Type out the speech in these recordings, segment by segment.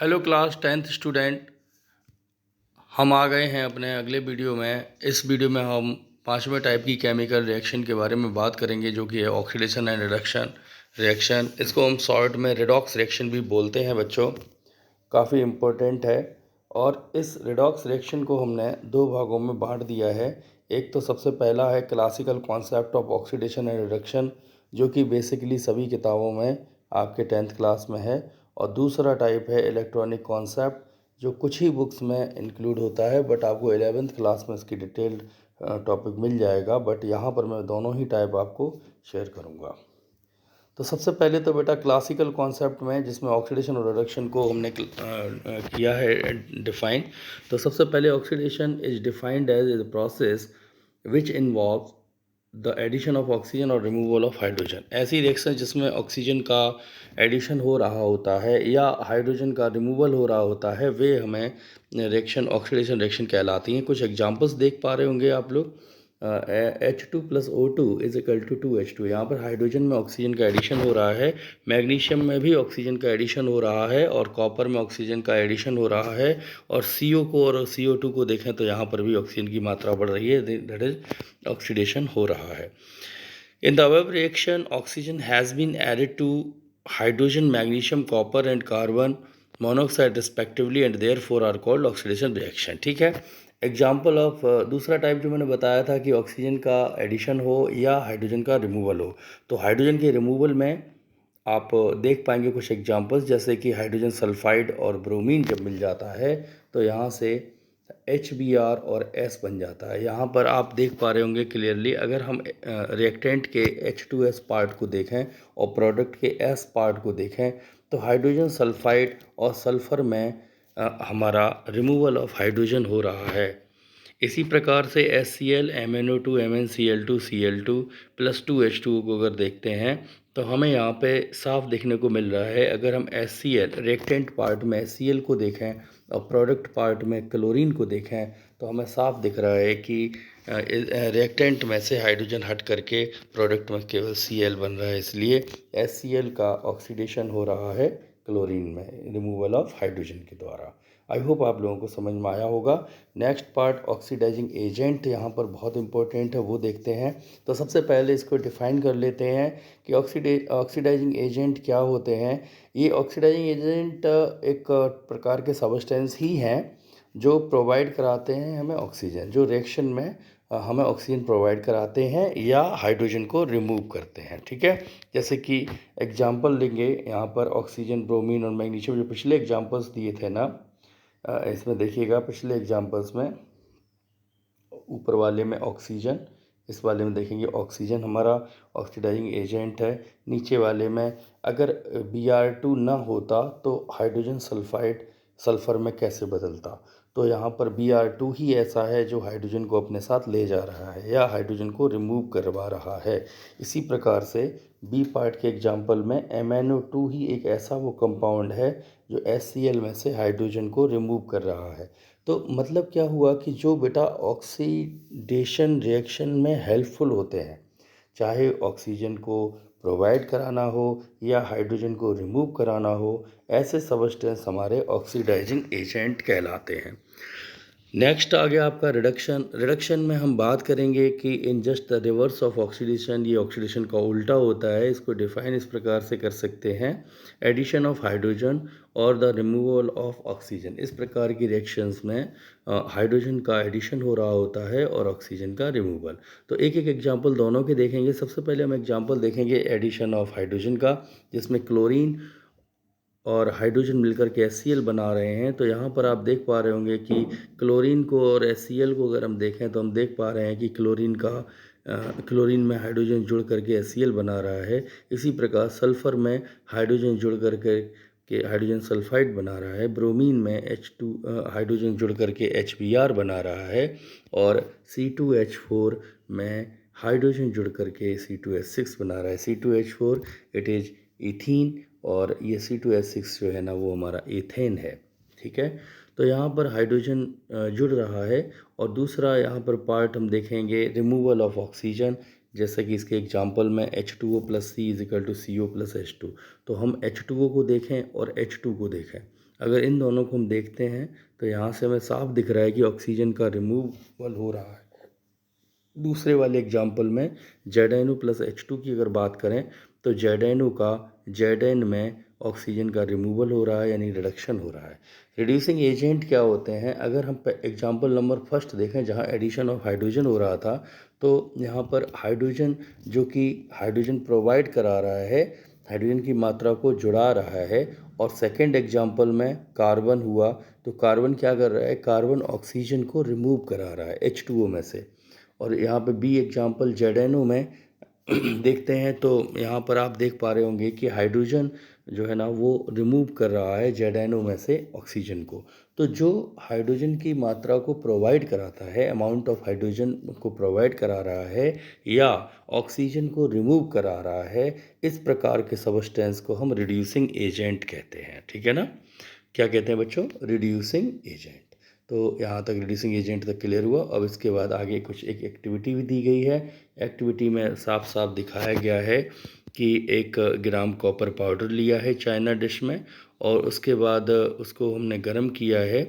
Hello class 10th student. हम आ गए हैं अपने अगले वीडियो में। इस वीडियो में हम पांचवें टाइप की केमिकल रिएक्शन के बारे में बात करेंगे, जो कि है ऑक्सीडेशन एंड रिडक्शन रिएक्शन। इसको हम शॉर्ट में रिडॉक्स रिएक्शन भी बोलते हैं बच्चों। काफ़ी इम्पोर्टेंट है। और इस रिडॉक्स रिएक्शन को हमने दो भागों में बांट दिया है। एक तो सबसे पहला है classical concept of oxidation and reduction, जो कि बेसिकली सभी किताबों में आपके 10th क्लास में है। और दूसरा टाइप है इलेक्ट्रॉनिक कॉन्सेप्ट, जो कुछ ही बुक्स में इंक्लूड होता है, बट आपको 11th क्लास में इसकी डिटेल्ड टॉपिक मिल जाएगा। बट यहाँ पर मैं दोनों ही टाइप आपको शेयर करूँगा। तो सबसे पहले तो बेटा क्लासिकल कॉन्सेप्ट में, जिसमें ऑक्सीडेशन और रिडक्शन को हमने किया है डिफाइन। तो सबसे पहले oxidation is defined as a process which involve the addition of oxygen और रिमूवल ऑफ हाइड्रोजन। ऐसी रिएक्शन जिसमें ऑक्सीजन का एडिशन हो रहा होता है या हाइड्रोजन का रिमूवल हो रहा होता है, वे हमें रिएक्शन ऑक्सीडेशन रिएक्शन कहलाती हैं। कुछ एग्जांपल्स देख पा रहे होंगे आप लोग। H2+O2 is equal to 2H2। यहाँ पर हाइड्रोजन में ऑक्सीजन का एडिशन हो रहा है, मैग्नीशियम में भी ऑक्सीजन का एडिशन हो रहा है, और कॉपर में ऑक्सीजन का एडिशन हो रहा है। और CO को और CO2 को देखें तो यहाँ पर भी ऑक्सीजन की मात्रा बढ़ रही है, दैट इज ऑक्सीडेशन हो रहा है। In the above reaction, oxygen has been added to hydrogen, magnesium, copper and carbon monoxide respectively, and therefore are called oxidation reaction। ठीक है। एग्जाम्पल ऑफ दूसरा टाइप जो मैंने बताया था कि ऑक्सीजन का एडिशन हो या हाइड्रोजन का रिमूवल हो, तो हाइड्रोजन के रिमूवल में आप देख पाएंगे कुछ एग्जांपल्स, जैसे कि हाइड्रोजन सल्फाइड और ब्रोमीन जब मिल जाता है तो यहाँ से HBr और S बन जाता है। यहाँ पर आप देख पा रहे होंगे क्लियरली। अगर हम रिएक्टेंट के H2S पार्ट को देखें और प्रोडक्ट के S पार्ट को देखें, तो हाइड्रोजन सल्फाइड और सल्फ़र में हमारा रिमूवल ऑफ हाइड्रोजन हो रहा है। इसी प्रकार से HCl, MnO2, MnCl2, Cl2 plus 2H2 को अगर देखते हैं तो हमें यहाँ पे साफ देखने को मिल रहा है। अगर हम HCl रिएक्टेंट पार्ट में HCl को देखें और प्रोडक्ट पार्ट में क्लोरीन को देखें, तो हमें साफ दिख रहा है कि रिएक्टेंट में से हाइड्रोजन हट करके प्रोडक्ट में केवल Cl बन रहा है। इसलिए HCl का ऑक्सीडेशन हो रहा है क्लोरीन में, रिमूवल ऑफ हाइड्रोजन के द्वारा। आई होप आप लोगों को समझ में आया होगा। नेक्स्ट पार्ट ऑक्सीडाइजिंग एजेंट, यहाँ पर बहुत इंपॉर्टेंट है, वो देखते हैं। तो सबसे पहले इसको डिफाइन कर लेते हैं कि ऑक्सीडाइजिंग एजेंट क्या होते हैं। ये ऑक्सीडाइजिंग एजेंट एक प्रकार के सबस्टेंस ही हैं जो प्रोवाइड कराते हैं हमें ऑक्सीजन, जो रिएक्शन में हमें ऑक्सीजन प्रोवाइड कराते हैं या हाइड्रोजन को रिमूव करते हैं। ठीक है। जैसे कि एग्जांपल लेंगे यहाँ पर ऑक्सीजन, ब्रोमीन और मैग्नीशियम, जो पिछले एग्जांपल्स दिए थे ना, इसमें देखिएगा पिछले एग्जांपल्स में ऊपर वाले में ऑक्सीजन, इस वाले में देखेंगे ऑक्सीजन हमारा ऑक्सीडाइजिंग एजेंट है। नीचे वाले में अगर Br2 ना होता तो हाइड्रोजन सल्फाइड सल्फ़र में कैसे बदलता, तो यहाँ पर Br2 ही ऐसा है जो हाइड्रोजन को अपने साथ ले जा रहा है या हाइड्रोजन को रिमूव करवा रहा है। इसी प्रकार से बी पार्ट के एग्जाम्पल में MnO2 ही एक ऐसा वो कंपाउंड है जो HCl में से हाइड्रोजन को रिमूव कर रहा है। तो मतलब क्या हुआ कि जो बेटा ऑक्सीडेशन रिएक्शन में हेल्पफुल होते हैं, चाहे ऑक्सीजन को प्रोवाइड कराना हो या हाइड्रोजन को रिमूव कराना हो, ऐसे सबस्टेंस हमारे ऑक्सीडाइजिंग एजेंट कहलाते हैं। नेक्स्ट आ गया आपका रिडक्शन। रिडक्शन में हम बात करेंगे कि in just the reverse of oxidation, ये ऑक्सीडेशन का उल्टा होता है। इसको डिफाइन इस प्रकार से कर सकते हैं, एडिशन ऑफ हाइड्रोजन और द रिमूवल ऑफ ऑक्सीजन। इस प्रकार की रिएक्शंस में हाइड्रोजन का एडिशन हो रहा होता है और ऑक्सीजन का रिमूवल। तो एक एक एग्जांपल दोनों के देखेंगे। सबसे पहले हम एग्जांपल देखेंगे एडिशन ऑफ हाइड्रोजन का, जिसमें क्लोरीन और हाइड्रोजन मिलकर के HCl बना रहे हैं। तो यहाँ पर आप देख पा रहे होंगे कि क्लोरीन को और HCl को अगर हम देखें तो हम देख पा रहे हैं कि क्लोरीन में हाइड्रोजन जुड़ करके HCl बना रहा है। इसी प्रकार सल्फ़र में हाइड्रोजन जुड़ करके हाइड्रोजन सल्फाइड बना रहा है। ब्रोमीन में हाइड्रोजन जुड़ करके HBr बना रहा है। और C2H4 में हाइड्रोजन जुड़ करके C2H6 बना रहा है। C2H4 इट इज़ इथीन, और ये C2H6 जो है ना वो हमारा एथेन है। ठीक है। तो यहाँ पर हाइड्रोजन जुड़ रहा है। और दूसरा यहाँ पर पार्ट हम देखेंगे रिमूवल ऑफ ऑक्सीजन, जैसे कि इसके एग्जांपल में H2O + C = CO + H2। तो हम H2O को देखें और H2 को देखें। अगर इन दोनों को हम देखते हैं तो यहाँ से हमें साफ दिख रहा है कि ऑक्सीजन का रिमूवल हो रहा है। दूसरे वाले एग्जाम्पल में ZnO प्लस H2 की अगर बात करें तो ZnO का Zn में ऑक्सीजन का रिमूवल हो रहा है, यानी रिडक्शन हो रहा है। रिड्यूसिंग एजेंट क्या होते हैं? अगर हम एग्जाम्पल नंबर फर्स्ट देखें जहां एडिशन ऑफ हाइड्रोजन हो रहा था, तो यहाँ पर हाइड्रोजन जो कि हाइड्रोजन प्रोवाइड करा रहा है, हाइड्रोजन की मात्रा को जुड़ा रहा है, और सेकेंड एग्जाम्पल में कार्बन हुआ तो कार्बन क्या कर रहा है? कार्बन ऑक्सीजन को रिमूव करा रहा है H2O में से। और यहाँ पे बी एग्जाम्पल ZnO में देखते हैं तो यहाँ पर आप देख पा रहे होंगे कि हाइड्रोजन जो है ना वो रिमूव कर रहा है ZnO में से ऑक्सीजन को। तो जो हाइड्रोजन की मात्रा को प्रोवाइड कराता है, अमाउंट ऑफ हाइड्रोजन को प्रोवाइड करा रहा है या ऑक्सीजन को रिमूव करा रहा है, इस प्रकार के सबस्टेंस को हम रिड्यूसिंग एजेंट कहते हैं। ठीक है ना? क्या कहते हैं बच्चों? Reducing agent. तो यहाँ तक रिड्यूसिंग एजेंट तक क्लियर हुआ। अब इसके बाद आगे कुछ एक एक्टिविटी भी दी गई है। एक्टिविटी में साफ साफ दिखाया गया है कि 1 ग्राम कॉपर पाउडर लिया है चाइना डिश में, और उसके बाद उसको हमने गर्म किया है।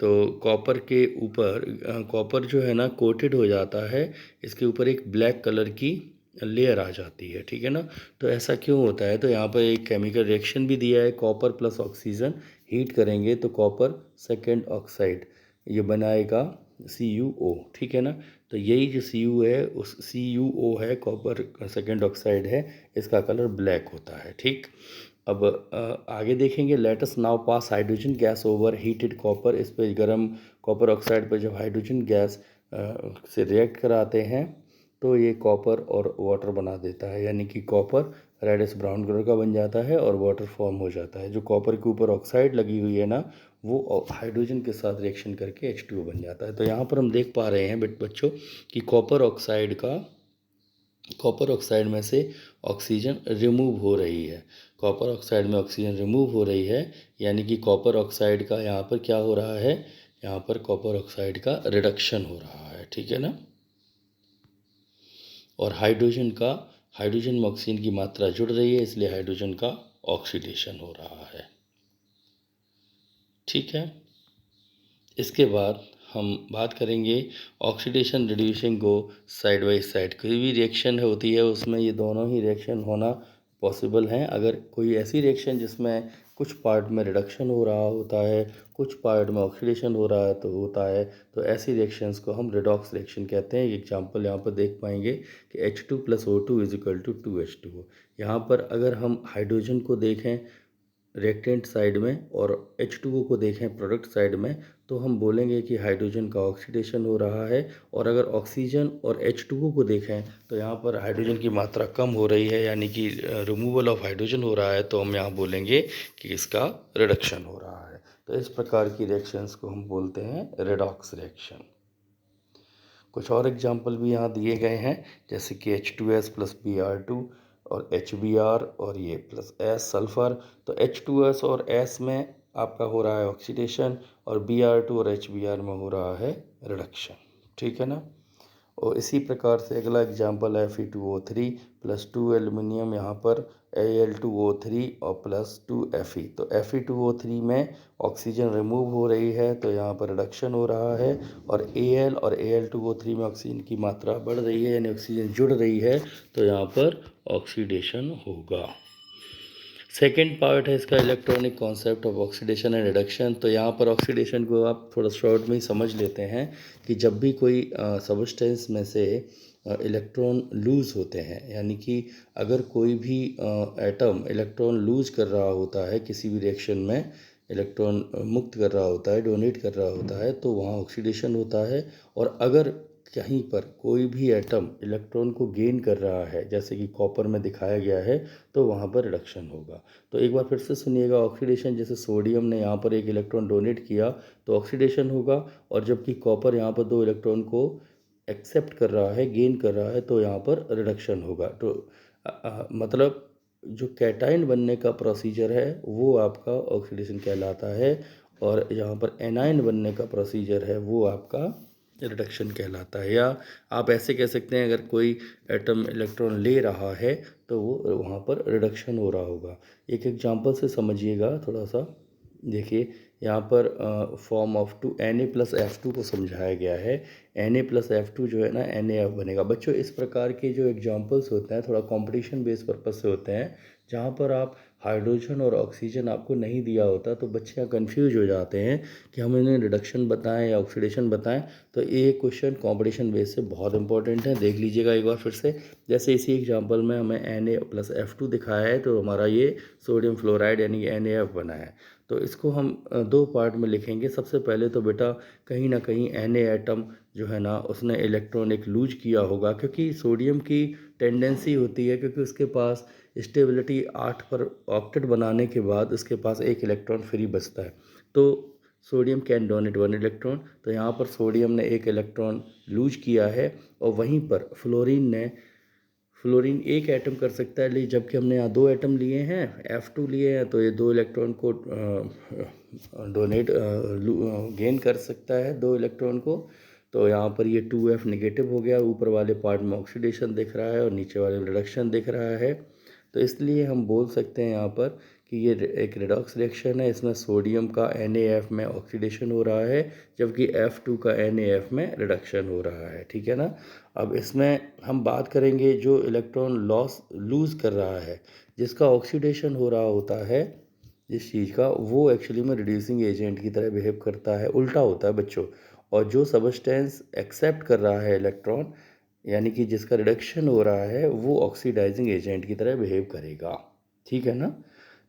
तो कॉपर के ऊपर कॉपर जो है ना कोटेड हो जाता है, इसके ऊपर एक ब्लैक कलर की लेयर आ जाती है। ठीक है ना? तो ऐसा क्यों होता है? तो यहाँ पर एक केमिकल रिएक्शन भी दिया है, कॉपर प्लस ऑक्सीजन हीट करेंगे तो कॉपर सेकेंड ऑक्साइड ये बनाएगा CuO। ठीक है ना? तो यही जो Cu है उस CuO है, कॉपर सेकेंड ऑक्साइड है, इसका कलर ब्लैक होता है। ठीक। अब आगे देखेंगे। Let us now pass hydrogen gas over heated copper. इस पर गर्म कॉपर ऑक्साइड पर जब हाइड्रोजन गैस से रिएक्ट कराते हैं तो ये कॉपर और वाटर बना देता है, यानी कि कॉपर रेडिश ब्राउन कलर का बन जाता है और वाटर फॉर्म हो जाता है। जो कॉपर के ऊपर ऑक्साइड लगी हुई है ना, वो हाइड्रोजन के साथ रिएक्शन करके H2O बन जाता है। तो यहाँ पर हम देख पा रहे हैं बच्चों कि कॉपर ऑक्साइड में से ऑक्सीजन रिमूव हो रही है। कॉपर ऑक्साइड में ऑक्सीजन रिमूव हो रही है, यानी कि कॉपर ऑक्साइड का यहाँ पर क्या हो रहा है? यहाँ पर कॉपर ऑक्साइड का रिडक्शन हो रहा है। ठीक है ना? और हाइड्रोजन में ऑक्सीजन की मात्रा जुड़ रही है, इसलिए हाइड्रोजन का ऑक्सीडेशन हो रहा है। ठीक है। इसके बाद हम बात करेंगे ऑक्सीडेशन रिड्यूसिंग को साइड बाई साइड। कोई भी रिएक्शन होती है उसमें ये दोनों ही रिएक्शन होना पॉसिबल हैं। अगर कोई ऐसी रिएक्शन जिसमें कुछ पार्ट में रिडक्शन हो रहा होता है, कुछ पार्ट में ऑक्सीडेशन हो रहा है तो होता है, तो ऐसी रिएक्शंस को हम रिडॉक्स रिएक्शन कहते हैं। एग्जांपल यहाँ पर देख पाएंगे कि H2 + O2 = 2H2O। यहाँ पर अगर हम हाइड्रोजन को देखें रिएक्टेंट साइड में और H2O को देखें प्रोडक्ट साइड में, तो हम बोलेंगे कि हाइड्रोजन का ऑक्सीडेशन हो रहा है। और अगर ऑक्सीजन और H2O को देखें तो यहाँ पर हाइड्रोजन की मात्रा कम हो रही है, यानी कि रिमूवल ऑफ हाइड्रोजन हो रहा है, तो हम यहाँ बोलेंगे कि इसका रिडक्शन हो रहा है। तो इस प्रकार की रिएक्शंस को हम बोलते हैं रिडॉक्स रिएक्शन। कुछ और एग्जाम्पल भी यहाँ दिए गए हैं, जैसे कि H2S + Br2 और HBr और ये +S सल्फ़र। तो H2S और S में आपका हो रहा है ऑक्सीडेशन और Br2 और HBr में हो रहा है रिडक्शन। ठीक है ना? और इसी प्रकार से अगला एग्जाम्पल है Fe2O3 + 2 एल्युमिनियम, यहाँ पर Al2O3 और +2 Fe। तो Fe2O3 में ऑक्सीजन रिमूव हो रही है तो यहाँ पर रिडक्शन हो रहा है, और Al और Al2O3 में ऑक्सीजन की मात्रा बढ़ रही है, यानी ऑक्सीजन जुड़ रही है, तो यहाँ पर ऑक्सीडेशन होगा। सेकेंड पार्ट है इसका electronic concept of oxidation and reduction. तो यहाँ पर ऑक्सीडेशन को आप थोड़ा शॉर्ट में ही समझ लेते हैं कि जब भी कोई सबस्टेंस में से इलेक्ट्रॉन लूज़ होते हैं, यानी कि अगर कोई भी एटम इलेक्ट्रॉन लूज़ कर रहा होता है, किसी भी रिएक्शन में इलेक्ट्रॉन मुक्त कर रहा होता है, डोनेट कर रहा होता है, तो वहाँ ऑक्सीडेशन होता है। और अगर कहीं पर कोई भी एटम इलेक्ट्रॉन को गेन कर रहा है, जैसे कि कॉपर में दिखाया गया है, तो वहाँ पर रिडक्शन होगा। तो एक बार फिर से सुनिएगा। ऑक्सीडेशन, जैसे सोडियम ने यहाँ पर 1 इलेक्ट्रॉन डोनेट किया तो ऑक्सीडेशन होगा, और जबकि कॉपर यहाँ पर 2 इलेक्ट्रॉन को एक्सेप्ट कर रहा है, गेन कर रहा है, तो यहाँ पर रिडक्शन होगा। तो मतलब जो कैटायन बनने का प्रोसीजर है वो आपका ऑक्सीडेशन कहलाता है, और यहाँ पर एनायन बनने का प्रोसीजर है वो आपका रिडक्शन कहलाता है। या आप ऐसे कह सकते हैं, अगर कोई एटम इलेक्ट्रॉन ले रहा है तो वो वहाँ पर रिडक्शन हो रहा होगा। एक एग्जांपल से समझिएगा थोड़ा सा। देखिए यहाँ पर फॉर्म ऑफ टू Na+F2 को समझाया गया है। Na+F2 जो है ना NaF बनेगा। बच्चों इस प्रकार के जो एग्जांपल्स होते हैं थोड़ा कंपटीशन बेस्ड पर्पस से होते हैं, जहाँ पर आप हाइड्रोजन और ऑक्सीजन आपको नहीं दिया होता तो बच्चे यहाँ कन्फ्यूज हो जाते हैं कि हम इन्हें रिडक्शन बताएं या ऑक्सीडेशन बताएं। तो ये क्वेश्चन कंपटीशन बेस से बहुत इंपॉर्टेंट है, देख लीजिएगा एक बार फिर से। जैसे इसी एग्जांपल में हमें Na+F2 दिखाया है तो हमारा ये सोडियम फ्लोराइड यानी NaF बना है। तो इसको हम दो पार्ट में लिखेंगे। सबसे पहले तो बेटा कहीं ना कहीं Na एटम जो है ना उसने इलेक्ट्रॉन एक लूज किया होगा, क्योंकि सोडियम की टेंडेंसी होती है, क्योंकि उसके पास स्टेबिलिटी 8 पर ऑक्टेट बनाने के बाद उसके पास एक इलेक्ट्रॉन फ्री बचता है। तो सोडियम कैन डोनेट 1 इलेक्ट्रॉन, तो यहाँ पर सोडियम ने एक इलेक्ट्रॉन लूज किया है और वहीं पर फ्लोरीन एक एटम कर सकता है, लेकिन जबकि हमने यहाँ दो एटम लिए हैं, F2 लिए हैं, तो ये दो इलेक्ट्रॉन को डोनेट गेन कर सकता है, दो इलेक्ट्रॉन को। तो यहाँ पर ये 2F नेगेटिव हो गया, ऊपर वाले पार्ट में ऑक्सीडेशन दिख रहा है और नीचे वाले में रिडक्शन दिख रहा है। तो इसलिए हम बोल सकते हैं यहाँ पर कि ये एक रिडॉक्स रिएक्शन है। इसमें सोडियम का NaF में ऑक्सीडेशन हो रहा है, जबकि F2 का NaF में रिडक्शन हो रहा है, ठीक है ना। अब इसमें हम बात करेंगे जो इलेक्ट्रॉन लूज़ कर रहा है, जिसका ऑक्सीडेशन हो रहा होता है जिस चीज़ का, वो एक्चुअली में रिड्यूसिंग एजेंट की तरह बिहेव करता है, उल्टा होता है बच्चों। और जो सबस्टेंस एक्सेप्ट कर रहा है इलेक्ट्रॉन, यानी कि जिसका रिडक्शन हो रहा है, वो ऑक्सीडाइजिंग एजेंट की तरह बिहेव करेगा, ठीक है ना।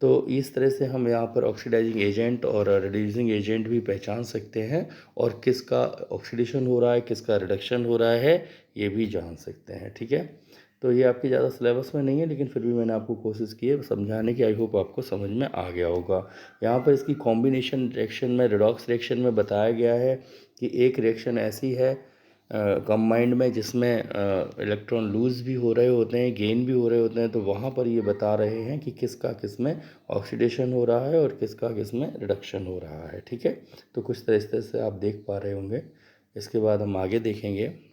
तो इस तरह से हम यहाँ पर ऑक्सीडाइजिंग एजेंट और रिड्यूसिंग एजेंट भी पहचान सकते हैं, और किसका ऑक्सीडेशन हो रहा है किसका रिडक्शन हो रहा है ये भी जान सकते हैं, ठीक है। तो ये आपके ज़्यादा सिलेबस में नहीं है, लेकिन फिर भी मैंने आपको कोशिश की है समझाने की। आई होप आपको समझ में आ गया होगा। यहाँ पर इसकी कॉम्बिनेशन रिएक्शन में, रिडॉक्स रिएक्शन में बताया गया है कि एक रिएक्शन ऐसी है कंबाइंड में जिसमें इलेक्ट्रॉन लूज़ भी हो रहे होते हैं, गेन भी हो रहे होते हैं। तो वहाँ पर ये बता रहे हैं कि किसका किस में ऑक्सीडेशन हो रहा है और किसका किस में रिडक्शन हो रहा है, ठीक है। तो कुछ तरह इस तरह से आप देख पा रहे होंगे। इसके बाद हम आगे देखेंगे।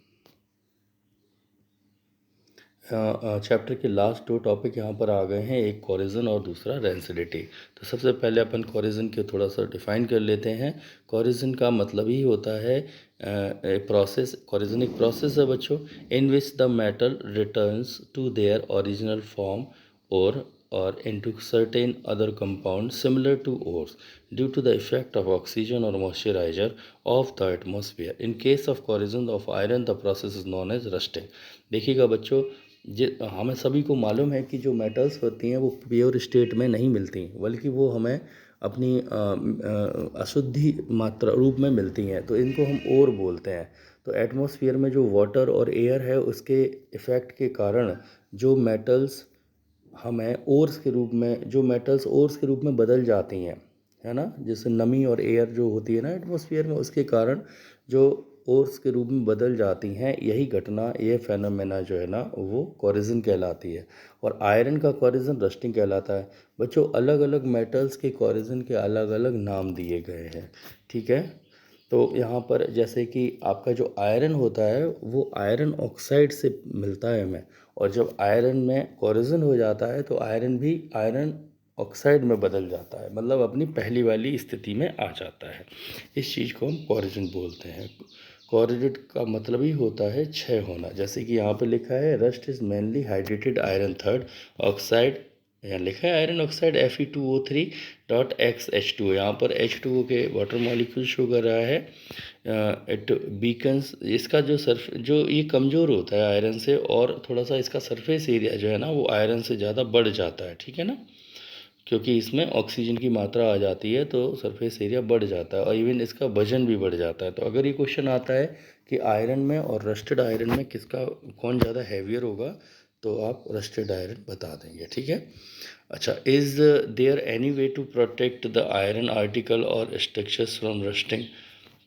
चैप्टर के लास्ट दो टॉपिक यहाँ पर आ गए हैं, एक कोरिजन और दूसरा रेंसिडिटी। तो सबसे पहले अपन कोरिजन के थोड़ा सा डिफाइन कर लेते हैं। कोरिजन का मतलब ही होता है प्रोसेस। कोरिजन एक प्रोसेस है बच्चों, in which the metal returns to their original form or into certain other compound similar to ores due to the effect of oxygen or moisturizer of the atmosphere. In case of corrosion of iron, the process is known as rusting. देखिएगा बच्चों, हमें सभी को मालूम है कि जो metals होती हैं वो प्योर स्टेट में नहीं मिलती, बल्कि वो हमें अपनी अशुद्धि मात्रा रूप में मिलती हैं, तो इनको हम ओर बोलते हैं। तो एटमॉस्फेयर में जो वाटर और एयर है उसके इफ़ेक्ट के कारण जो मेटल्स हमें ओर्स के रूप में, जो मेटल्स ओर्स के रूप में बदल जाती हैं, है ना, जैसे नमी और एयर जो होती है ना एटमॉस्फेयर में, उसके कारण जो ओर्स के रूप में बदल जाती हैं, यही घटना, ये फेनोमेना जो है ना वो कोरिजन कहलाती है। और आयरन का कोरिजन रस्टिंग कहलाता है। बच्चों अलग अलग मेटल्स के कोरिजन के अलग अलग नाम दिए गए हैं, ठीक है। तो यहाँ पर जैसे कि आपका जो आयरन होता है वो आयरन ऑक्साइड से मिलता है हमें, और जब आयरन में कोरिजन हो जाता है तो आयरन भी आयरन ऑक्साइड में बदल जाता है, मतलब अपनी पहली वाली स्थिति में आ जाता है। इस चीज़ को हम कोरिजन बोलते हैं। कोरिडेट का मतलब ही होता है क्षय होना। जैसे कि यहाँ पे लिखा है rust is mainly hydrated iron third oxide, यहाँ लिखा है आयरन ऑक्साइड Fe2O3.XH2। यहाँ पर H2O के वाटर मॉलिक्यूल शो कर रहा है। इट बीकन्स, इसका जो ये कमज़ोर होता है आयरन से, और थोड़ा सा इसका सरफेस एरिया जो है ना वो आयरन से ज़्यादा बढ़ जाता है, ठीक है ना, क्योंकि इसमें ऑक्सीजन की मात्रा आ जाती है तो सरफेस एरिया बढ़ जाता है, और इवन इसका वजन भी बढ़ जाता है। तो अगर ये क्वेश्चन आता है कि आयरन में और रस्टेड आयरन में किसका कौन ज़्यादा हैवियर होगा, तो आप रस्टेड आयरन बता देंगे, ठीक है। अच्छा, is there any way to protect the iron article or structures from rusting,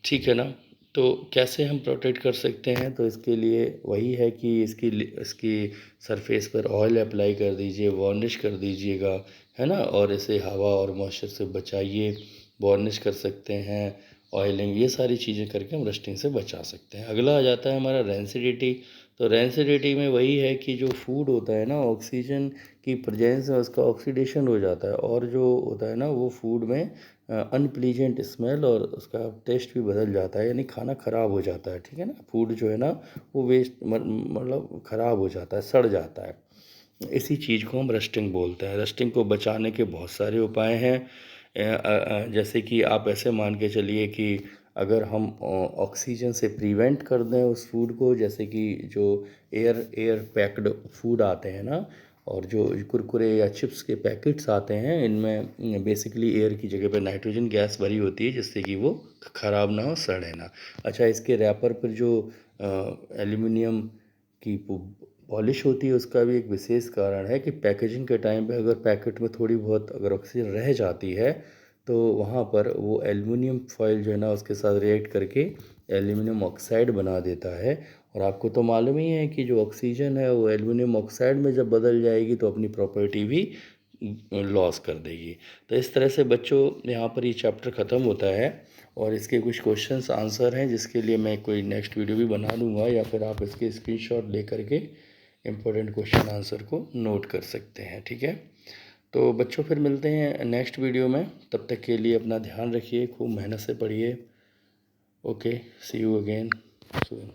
ठीक है ना। तो कैसे हम प्रोटेक्ट कर सकते हैं, तो इसके लिए वही है कि इसकी सरफेस पर ऑयल अप्लाई कर दीजिए, वार्निश कर दीजिएगा, है ना, और इसे हवा और मॉइस्चर से बचाइए। वार्निश कर सकते हैं, ऑयलिंग, ये सारी चीज़ें करके हम रस्टिंग से बचा सकते हैं। अगला आ जाता है हमारा रेंसिडिटी। तो रेंसिडिटी में वही है कि जो फूड होता है ना, ऑक्सीजन की प्रेजेंस में उसका ऑक्सीडेशन हो जाता है, और जो होता है ना वो फूड में अनप्लीजेंट स्मेल और उसका टेस्ट भी बदल जाता है, यानी खाना ख़राब हो जाता है, ठीक है ना। फूड जो है ना वो वेस्ट मतलब ख़राब हो जाता है, सड़ जाता है। इसी चीज़ को हम रस्टिंग बोलते हैं। रस्टिंग को बचाने के बहुत सारे उपाय हैं। जैसे कि आप ऐसे मान के चलिए कि अगर हम ऑक्सीजन से प्रिवेंट कर दें उस फूड को, जैसे कि जो एयर पैक्ड फूड आते हैं ना, और जो कुरकुरे या चिप्स के पैकेट्स आते हैं, इनमें बेसिकली एयर की जगह पर नाइट्रोजन गैस भरी होती है, जिससे कि वो ख़राब ना हो, सड़े ना। अच्छा, इसके रैपर पर जो एल्यूमिनियम की पॉलिश होती है, उसका भी एक विशेष कारण है कि पैकेजिंग के टाइम पे अगर पैकेट में थोड़ी बहुत अगर ऑक्सीजन रह जाती है, तो वहाँ पर वो एल्युमिनियम फॉयल जो है ना उसके साथ रिएक्ट करके एल्युमिनियम ऑक्साइड बना देता है। और आपको तो मालूम ही है कि जो ऑक्सीजन है वो एल्युमिनियम ऑक्साइड में जब बदल जाएगी तो अपनी प्रॉपर्टी भी लॉस कर देगी। तो इस तरह से बच्चों यहाँ पर ये चैप्टर ख़त्म होता है, और इसके कुछ क्वेश्चंस आंसर हैं जिसके लिए मैं कोई नेक्स्ट वीडियो भी बना दूंगा, या फिर आप इसके स्क्रीनशॉट ले करके इम्पोर्टेंट क्वेश्चन आंसर को नोट कर सकते हैं, ठीक है। तो बच्चों फिर मिलते हैं नेक्स्ट वीडियो में, तब तक के लिए अपना ध्यान रखिए, खूब मेहनत से पढ़िए। Okay, see you again soon.